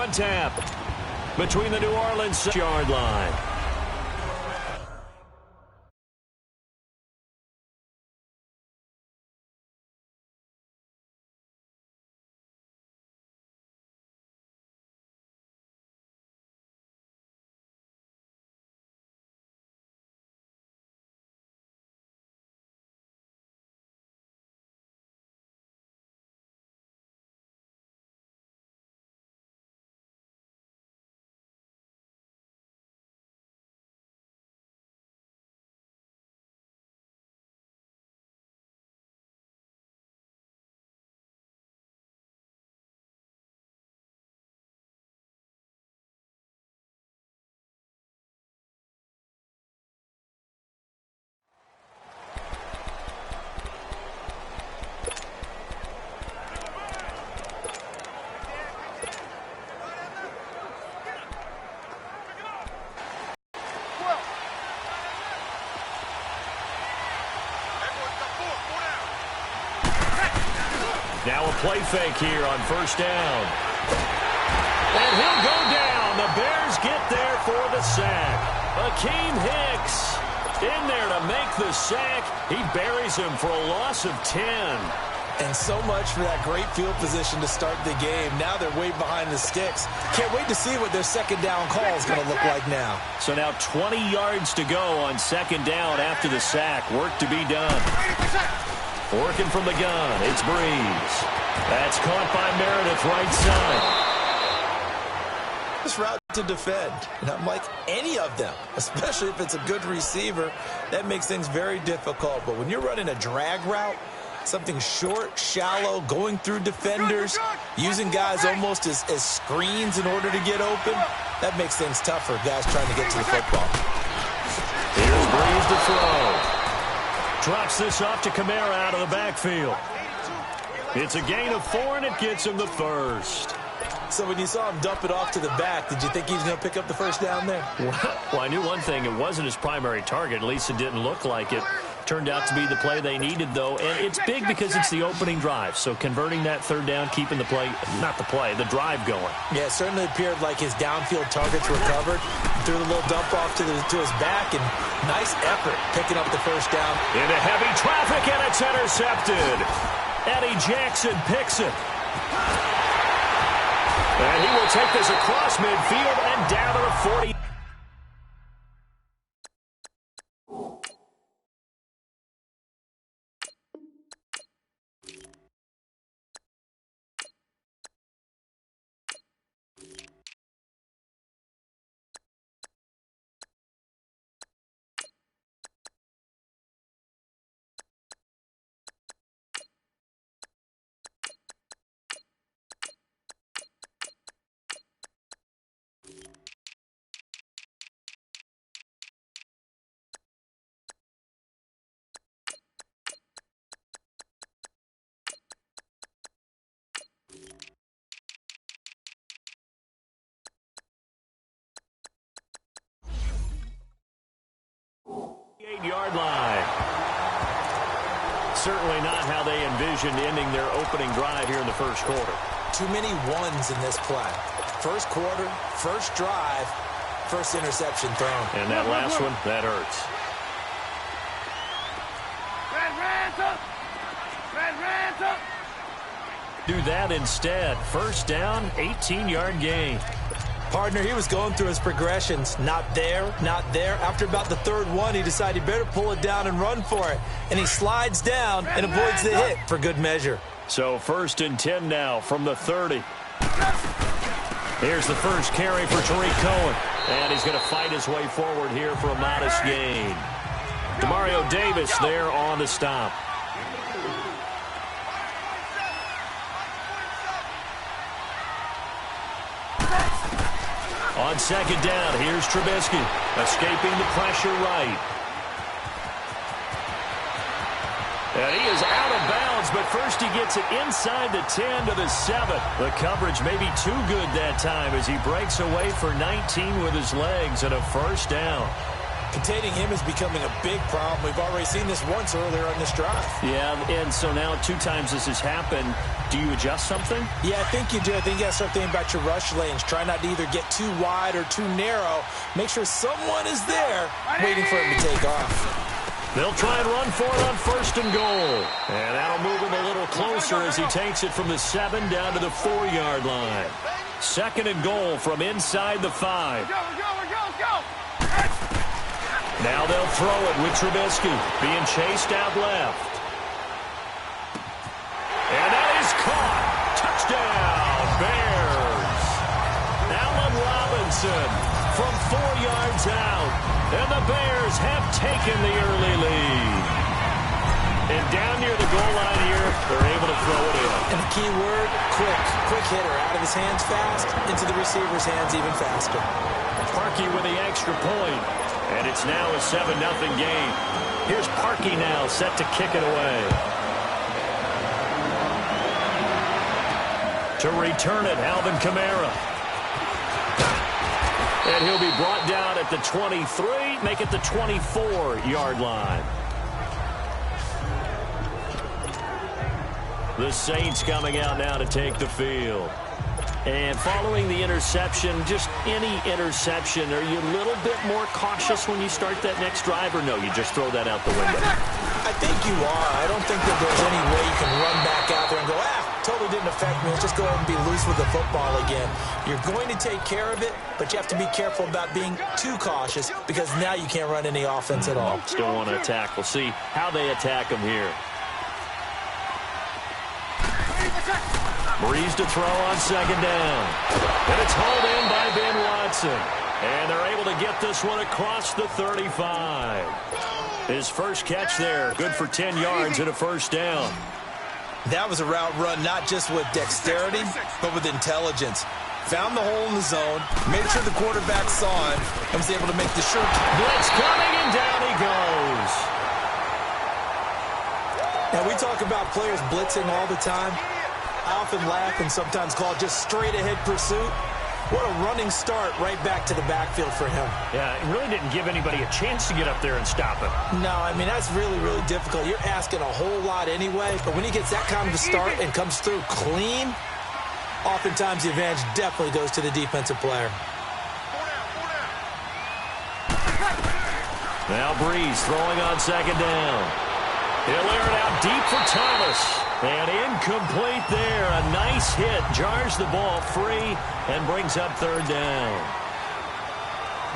on tap between the New Orleans yard line. Now a play fake here on first down. And he'll go down. The Bears get there for the sack. Akeem Hicks in there to make the sack. He buries him for a loss of 10. And so much for that great field position to start the game. Now they're way behind the sticks. Can't wait to see what their second down call is going to look like now. So now 20 yards to go on second down after the sack. Work to be done. Working from the gun, it's Breeze. That's caught by Meredith right side. This route to defend, and I'm like any of them, especially if it's a good receiver, that makes things very difficult. But when you're running a drag route, something short, shallow, going through defenders, using guys almost as screens in order to get open, that makes things tougher, guys trying to get to the football. Here's Breeze to throw. Drops this off to Kamara out of the backfield. It's a gain of 4, and it gets him the first. So when you saw him dump it off to the back, did you think he was going to pick up the first down there? Well, I knew one thing. It wasn't his primary target. At least it didn't look like it. Turned out to be the play they needed, though. And it's big because it's the opening drive. So converting that third down, keeping the play, not the play, the drive going. Yeah, it certainly appeared like his downfield targets were covered. Threw a little dump off to his back, and nice effort picking up the first down. Into heavy traffic, and it's intercepted. Eddie Jackson picks it. And he will take this across midfield and down to the 40. Yard line. Certainly not how they envisioned ending their opening drive here in the first quarter. Too many ones in this play. First quarter, first drive, first interception thrown. And that last one, that hurts. Do that instead. First down, 18-yard gain. Partner, he was going through his progressions. Not there, not there. After about the third one, he decided he better pull it down and run for it. And he slides down and avoids the hit for good measure. So 1st and 10 now from the 30. Here's the first carry for Tariq Cohen. And he's going to fight his way forward here for a modest gain. Demario Davis there on the stop. On second down, here's Trubisky, escaping the pressure right. And he is out of bounds, but first he gets it inside the 10 to the 7. The coverage may be too good that time as he breaks away for 19 with his legs and a first down. Containing him is becoming a big problem. We've already seen this once earlier on this drive. Yeah, and so now 2 times this has happened. Do you adjust something? Yeah, I think you do. I think you got to start thinking about your rush lanes. Try not to either get too wide or too narrow. Make sure someone is there waiting for him to take off. They'll try and run for it on 1st and goal. And that'll move him a little closer as he takes it from the 7 down to the 4-yard line. 2nd and goal from inside the 5. Go. Now they'll throw it with Trubisky being chased out left. And that is caught. Touchdown, Bears. Allen Robinson from 4 yards out. And the Bears have taken the early lead. And down near the goal line here, they're able to throw it in. And the key word, quick. Quick hitter. Out of his hands fast, into the receiver's hands even faster. Parkey with the extra point. And it's now a 7-0 game. Here's Parkey now set to kick it away. To return it, Alvin Kamara. And he'll be brought down at the 23, make it the 24-yard line. The Saints coming out now to take the field. And following the interception, just any interception, are you a little bit more cautious when you start that next drive, or no, you just throw that out the window? I think you are. I don't think that there's any way you can run back out there and go, totally didn't affect me. Let's just go ahead and be loose with the football again. You're going to take care of it, but you have to be careful about being too cautious because now you can't run any offense at all. Still want to attack. We'll see how they attack them here. Breeze to throw on 2nd down. And it's hauled in by Ben Watson. And they're able to get this one across the 35. His first catch there, good for 10 yards and a 1st down. That was a route run not just with dexterity, but with intelligence. Found the hole in the zone, made sure the quarterback saw him, and was able to make the short. Blitz coming, and down he goes. Now, we talk about players blitzing all the time. I often laugh and sometimes call it just straight-ahead pursuit. What a running start right back to the backfield for him. Yeah, it really didn't give anybody a chance to get up there and stop him. No, I mean, that's really, really difficult. You're asking a whole lot anyway, but when he gets that kind of a start and comes through clean, oftentimes the advantage definitely goes to the defensive player. Now Breeze throwing on 2nd down. He'll air it out deep for Thomas. And incomplete there. A nice hit. Jars the ball free and brings up 3rd down.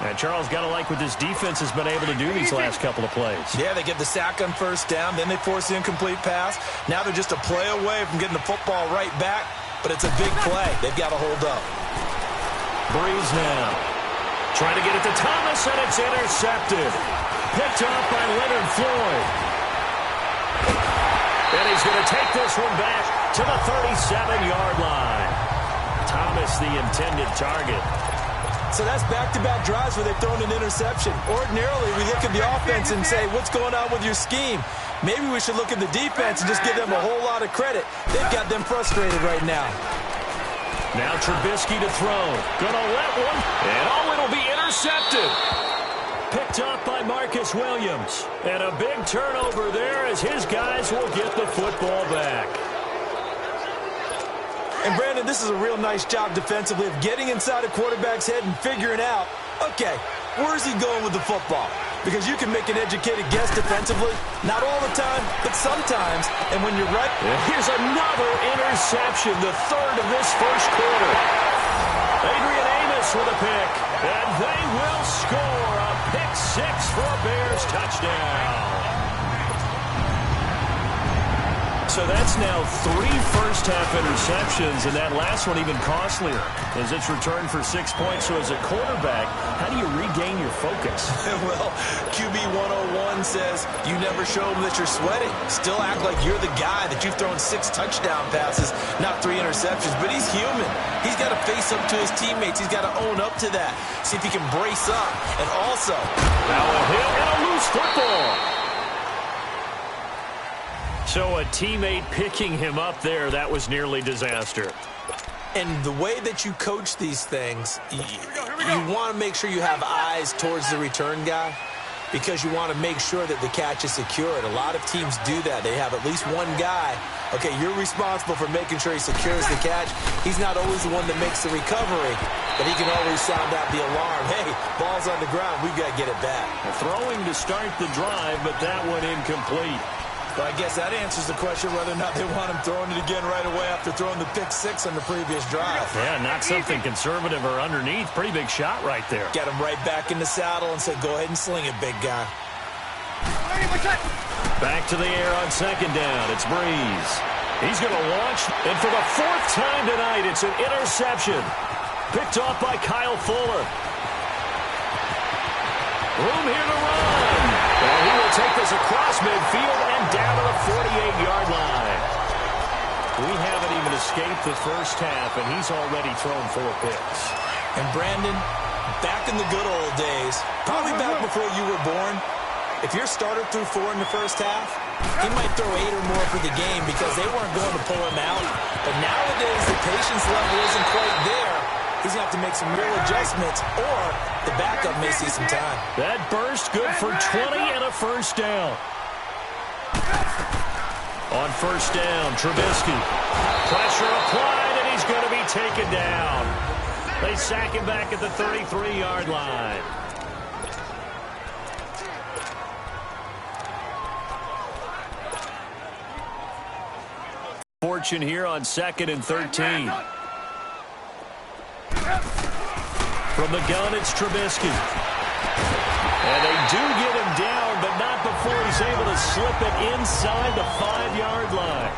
And Charles, got to like what this defense has been able to do these last couple of plays. Yeah, they get the sack on 1st down. Then they force the incomplete pass. Now they're just a play away from getting the football right back. But it's a big play. They've got to hold up. Breeze now. Trying to get it to Thomas, and it's intercepted. Picked off by Leonard Floyd. And he's going to take this one back to the 37-yard line. Thomas, the intended target. So that's back-to-back drives where they've thrown an interception. Ordinarily, we look at the offense and say, what's going on with your scheme? Maybe we should look at the defense and just give them a whole lot of credit. They've got them frustrated right now. Now Trubisky to throw. Gonna let one. And it'll be intercepted. Picked up by Marcus Williams. And a big turnover there as his guys will get the football back. And, Brandon, this is a real nice job defensively of getting inside a quarterback's head and figuring out, okay, where's he going with the football? Because you can make an educated guess defensively. Not all the time, but sometimes. And when you're right. Here's another interception, the 3rd of this 1st quarter. Adrian Amos with a pick. And they will score a pick 6 for a Bears touchdown. So that's now 3 first-half interceptions, and that last one even costlier as it's returned for 6 points. So as a quarterback, how do you regain your focus? Well, QB 101 says you never show them that you're sweating. Still act like you're the guy that you've thrown 6 touchdown passes, not 3 interceptions. But he's human. He's got to face up to his teammates. He's got to own up to that. See if he can brace up. And also, now a hit and a loose football. So a teammate picking him up there, that was nearly disaster. And the way that you coach these things, you want to make sure you have eyes towards the return guy. because you want to make sure that the catch is secured. A lot of teams do that. They have at least one guy. Okay, you're responsible for making sure he secures the catch. He's not always the one that makes the recovery, but he can always sound out the alarm. Hey, ball's on the ground. We've got to get it back. Throwing to start the drive, but that one incomplete. But I guess that answers the question whether or not they want him throwing it again right away after throwing the pick six on the previous drive. Yeah, not something conservative or underneath. Pretty big shot right there. Get him right back in the saddle and say, go ahead and sling it, big guy. Back to the air on second down. It's Breeze. He's going to launch, and for the fourth time tonight, it's an interception. Picked off by Kyle Fuller. Room here to run. And he will take this across midfield and down to the 48-yard line. We haven't even escaped the first half, and he's already thrown 4 picks. And Brandon, back in the good old days, probably back before you were born, if your starter threw 4 in the first half, he might throw 8 or more for the game because they weren't going to pull him out. But nowadays, the patience level isn't quite there. He's going to have to make some real adjustments, or the backup may see some time. That burst good for 20 and a first down. On first down, Trubisky. Pressure applied, and he's going to be taken down. They sack him back at the 33-yard line. Fortune here on 2nd and 13. From the gun, it's Trubisky. And they do get him down, but not before he's able to slip it inside the 5-yard line.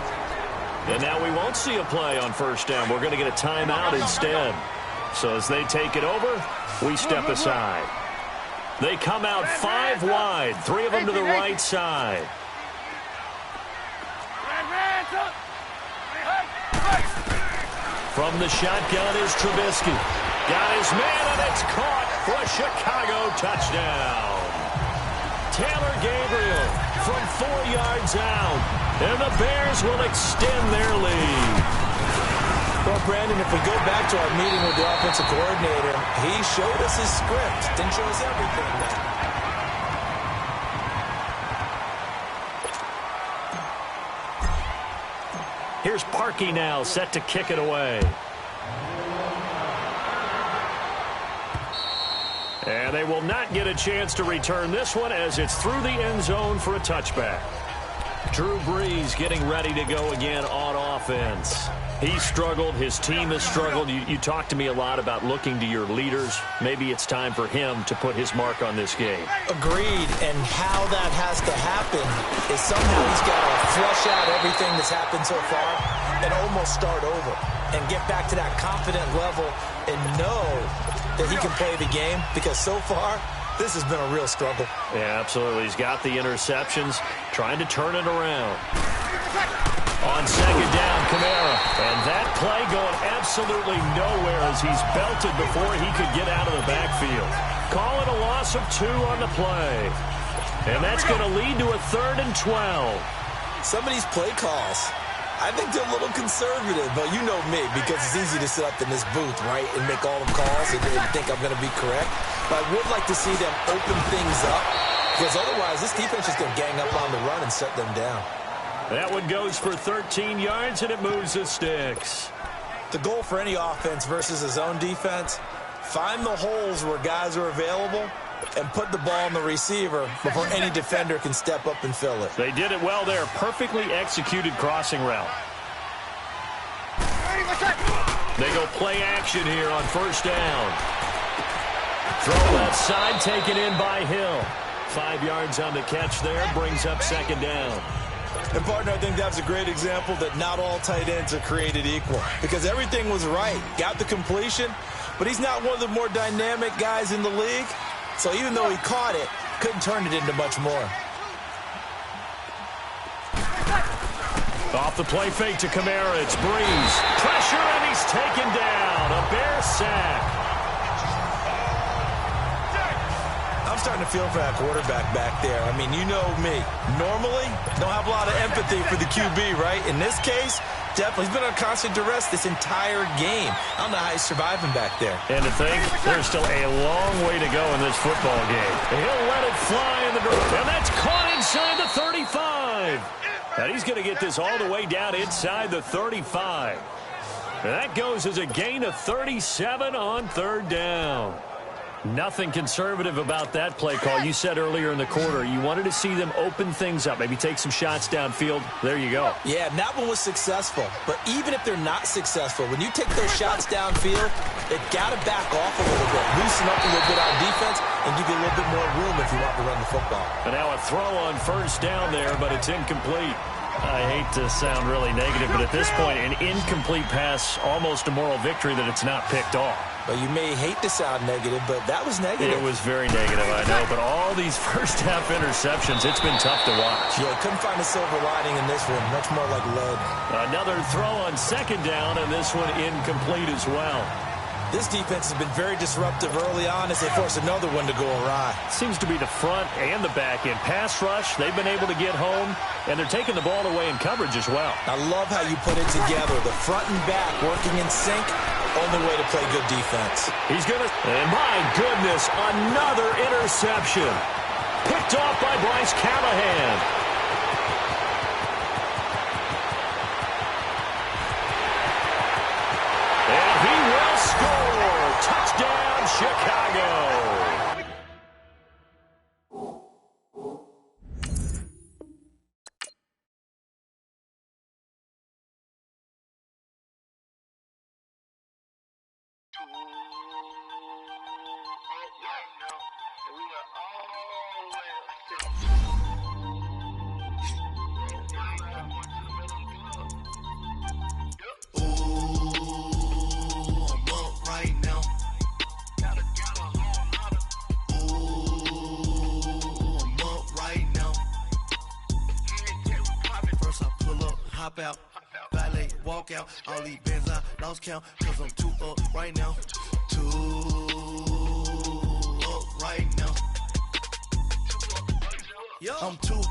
And now we won't see a play on first down. We're going to get a timeout instead. So as they take it over, we step aside. They come out 5 wide, 3 of them to the right side. From the shotgun is Trubisky. Got his man, and it's caught for a Chicago touchdown. Taylor Gabriel from 4 yards out, and the Bears will extend their lead. Well, Brandon, if we go back to our meeting with the offensive coordinator, he showed us his script. Didn't show us everything, though. Here's Parkey now, set to kick it away. And they will not get a chance to return this one as it's through the end zone for a touchback. Drew Brees getting ready to go again on offense. He struggled. His team has struggled. You talked to me a lot about looking to your leaders. Maybe it's time for him to put his mark on this game. Agreed. And how that has to happen is somehow he's got to flush out everything that's happened so far and almost start over and get back to that confident level and know that he can play the game, because so far this has been a real struggle. Yeah, absolutely. He's got the interceptions, trying to turn it around. On second down, Kamara. And that play going absolutely nowhere as he's belted before he could get out of the backfield. Call it a loss of 2 on the play. And that's going to lead to a 3rd and 12. Some of these play calls, I think they're a little conservative, but you know me, because it's easy to sit up in this booth, right, and make all the calls and think I'm going to be correct. But I would like to see them open things up, because otherwise this defense is going to gang up on the run and shut them down. That one goes for 13 yards, and it moves the sticks. The goal for any offense versus a zone defense, find the holes where guys are available and put the ball on the receiver before any defender can step up and fill it. They did it well there. Perfectly executed crossing route. They go play action here on first down. Throw left side, taken in by Hill. 5 yards on the catch there, brings up second down. And, partner, I think that's a great example that not all tight ends are created equal, because everything was right. Got the completion, but he's not one of the more dynamic guys in the league. So even though he caught it, couldn't turn it into much more. Off the play fake to Kamara, it's Breeze. Pressure, and he's taken down. A Bear sack. I'm starting to feel for that quarterback back there. I mean, you know me. Normally, don't have a lot of empathy for the QB, right? In this case, Definitely. He's been on constant duress this entire game. I don't know how he's surviving back there. And to think, there's still a long way to go in this football game. He'll let it fly in the direction. And that's caught inside the 35. And he's going to get this all the way down inside the 35. That goes as a gain of 37 on third down. Nothing conservative about that play call. You said earlier in the quarter you wanted to see them open things up, maybe take some shots downfield. There you go. Yeah, and that one was successful. But even if they're not successful, when you take those shots downfield, they've got to back off a little bit, loosen up a little bit on defense, and give you a little bit more room if you want to run the football. And now a throw on first down there, but it's incomplete. I hate to sound really negative, but at this point, an incomplete pass, almost a moral victory that it's not picked off. But you may hate to sound negative, but that was negative. It was very negative, I know. But all these first-half interceptions, it's been tough to watch. Yeah, couldn't find a silver lining in this one. Much more like lead. Another throw on second down, and this one incomplete as well. This defense has been very disruptive early on as they force another one to go awry. Seems to be the front and the back end. Pass rush, they've been able to get home, and they're taking the ball away in coverage as well. I love how you put it together. The front and back working in sync. Only way to play good defense. He's going to, and my goodness, another interception. Picked off by Bryce Callahan. And he will score. Touchdown, Chicago. Hop out, valet, walk out, all these bands I lost count, cause I'm too up right now, too up right now. Yo, I'm too,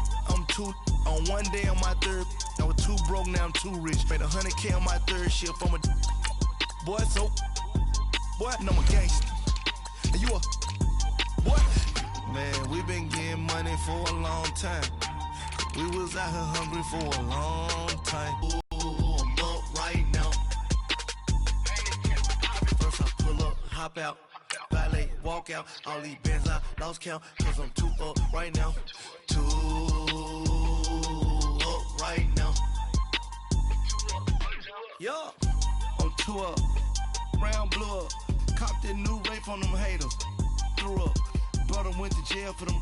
on one day on my third, I was too broke, now I'm too rich, made 100K on my third shift, I'm a boy, so, boy, no, I'm a gangster, and you a, boy, man, we been getting money for a long time. We was out here hungry for a long time. Ooh, I'm up right now. First I pull up, hop out, valet, walk out. All these bands I lost count, cause I'm too up right now. Too up right now. Yo, I'm too up. Round blew up. Copped that new rape on them haters. Threw up. Brother went to jail for them.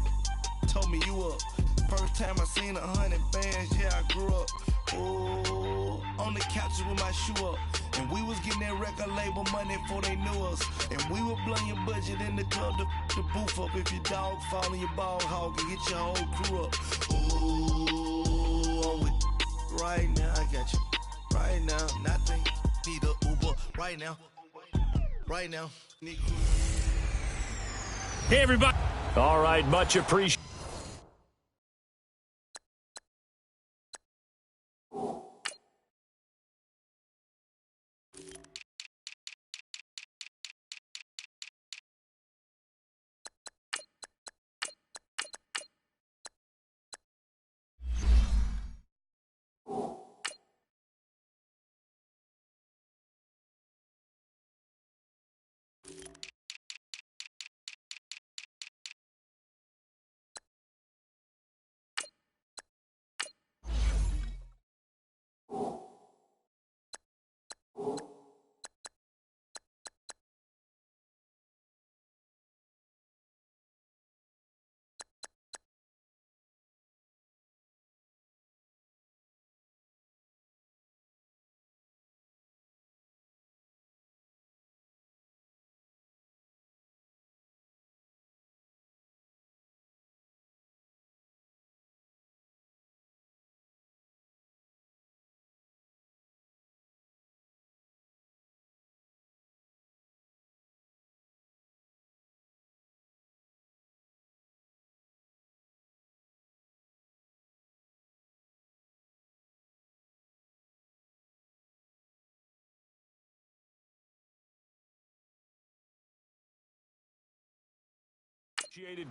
Told me you up. First time I seen 100 bands, yeah, I grew up. Ooh, on the couches with my shoe up. And we was getting that record label money before they knew us. And we were blowing your budget in the club to boof up. If your dog fall in your ball hog and get your whole crew up. Ooh, I'm with right now, I got you. Right now, nothing. Need a Uber right now. Right now. Hey, everybody. All right, much appreciated.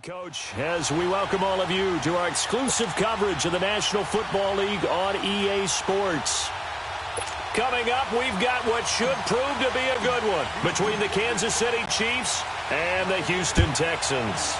Coach, as we welcome all of you to our exclusive coverage of the National Football League on EA Sports. Coming up, we've got what should prove to be a good one between the Kansas City Chiefs and the Houston Texans.